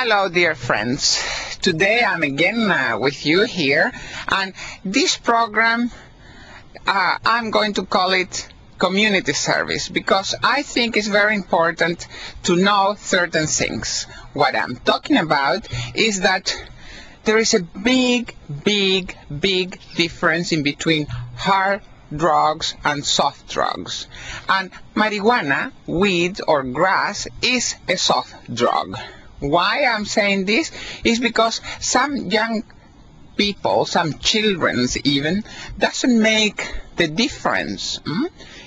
Hello, dear friends. Today I'm again with you here, and this program I'm going to call it community service because I think it's very important to know certain things. What I'm talking about is that there is a big difference in between hard drugs and soft drugs. And marijuana, weed or grass, is a soft drug. Why I'm saying this is because some young people, some children even, doesn't make the difference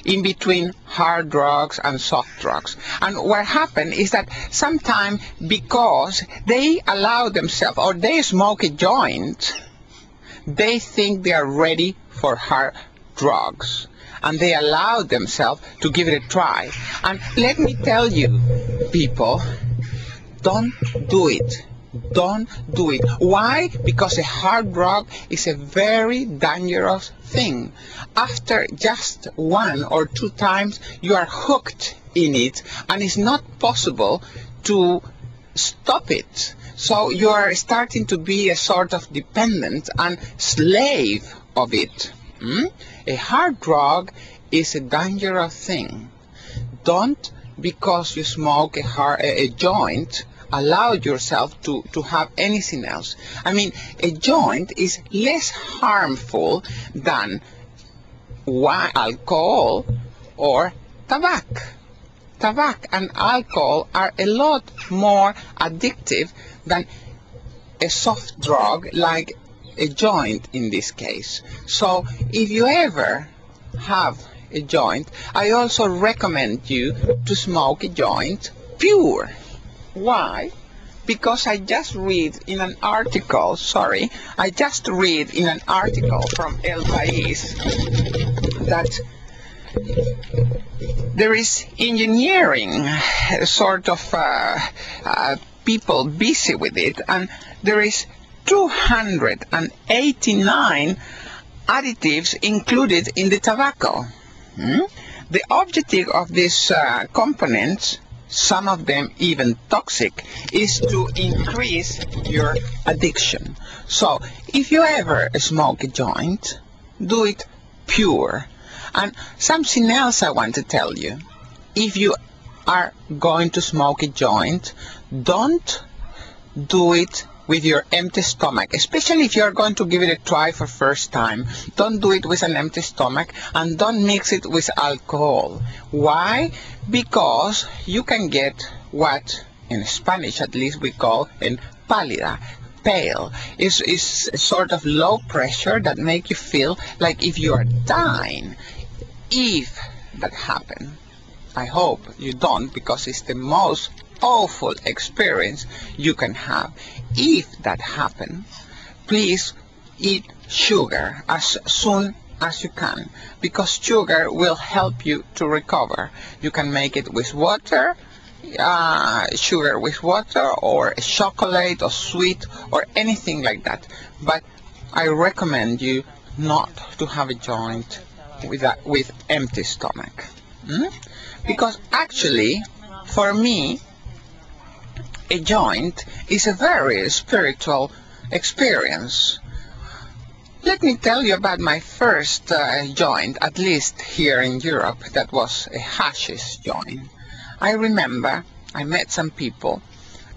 in between hard drugs and soft drugs. And what happened is that sometimes because they allow themselves or they smoke a joint, they think they are ready for hard drugs and they allow themselves to give it a try. And let me tell you, people, don't do it. Don't do it. Why? Because a hard drug is a very dangerous thing. After just one or two times, you are hooked in it, and it's not possible to stop it. So you are starting to be a sort of dependent and slave of it. A hard drug is a dangerous thing. Don't, because you smoke a joint, allow yourself to have anything else. I mean, a joint is less harmful than alcohol or tobacco. Tobacco and alcohol are a lot more addictive than a soft drug like a joint in this case. So if you ever have a joint, I also recommend you to smoke a joint pure. Why? Because I just read in an article, from El País that there is engineering sort of people busy with it, and there is 289 additives included in the tobacco. The objective of these components, some of them even toxic, is to increase your addiction. So if you ever smoke a joint, do it pure. And something else I want to tell you. If you are going to smoke a joint, don't do it with your empty stomach, especially if you are going to give it a try for first time. Don't do it with an empty stomach, and don't mix it with alcohol. Why? Because you can get what in Spanish at least we call a pálida, pale. It's a sort of low pressure that make you feel like if you are dying. If that happens, I hope you don't, because it's the most awful experience you can have. If that happens, please eat sugar as soon as you can, because sugar will help you to recover. You can make it with water, sugar with water, or chocolate or sweet or anything like that. But I recommend you not to have a joint with empty stomach. Because actually, for me, a joint is a very spiritual experience. Let me tell you about my first joint, at least here in Europe, that was a hashish joint. I remember I met some people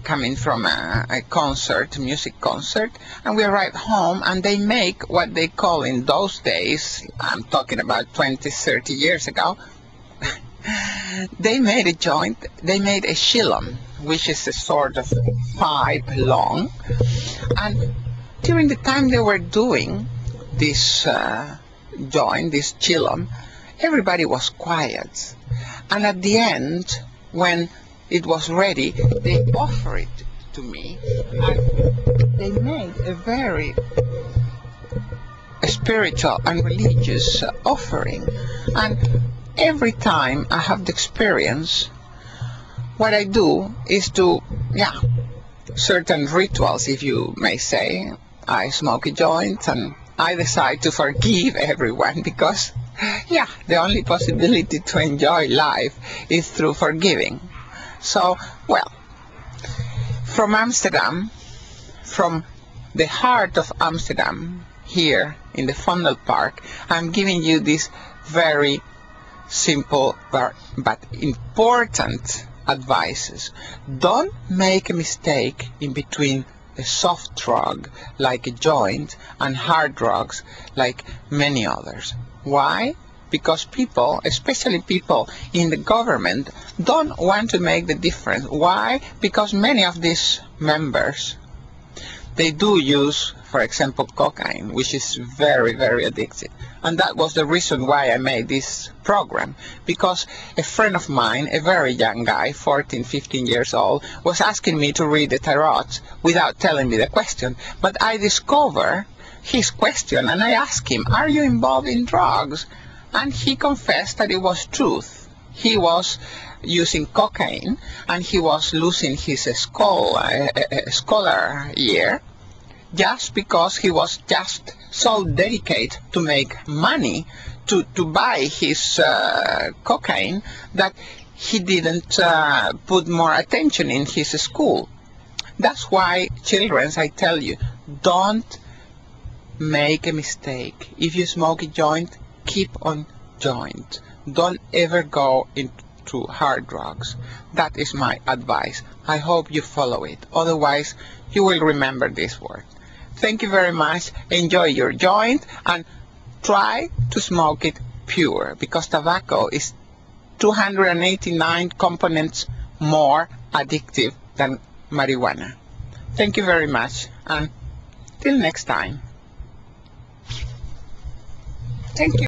coming from a concert, music concert, and we arrived home and they make what they call in those days, I'm talking about 20, 30 years ago, they made a joint, they made a chillum, which is a sort of pipe long, and during the time they were doing this joint, this chillum, everybody was quiet, and at the end, when it was ready, they offered it to me, and they made a very spiritual and religious offering. And every time I have the experience, what I do is to, certain rituals, if you may say. I smoke a joint and I decide to forgive everyone because, the only possibility to enjoy life is through forgiving. So, well, From Amsterdam, from the heart of Amsterdam, here in the Vondel Park, I'm giving you this very simple but important advices. Don't make a mistake in between a soft drug like a joint and hard drugs like many others. Why? Because people, especially people in the government, don't want to make the difference. Why? Because many of these members, they do use, for example, cocaine, which is very, very addictive. And that was the reason why I made this program. Because a friend of mine, a very young guy, 14, 15 years old, was asking me to read the tarot without telling me the question. But I discovered his question and I asked him, are you involved in drugs? And he confessed that it was truth. He was using cocaine and he was losing his scholar year just because he was just so dedicated to make money to buy his cocaine that he didn't put more attention in his school. That's why, children, I tell you, don't make a mistake. If you smoke a joint, keep on joint. Don't ever go into hard drugs. That is my advice. I hope you follow it. Otherwise, you will remember this word. Thank you very much. Enjoy your joint and try to smoke it pure, because tobacco is 289 components more addictive than marijuana. Thank you very much, and till next time. Thank you.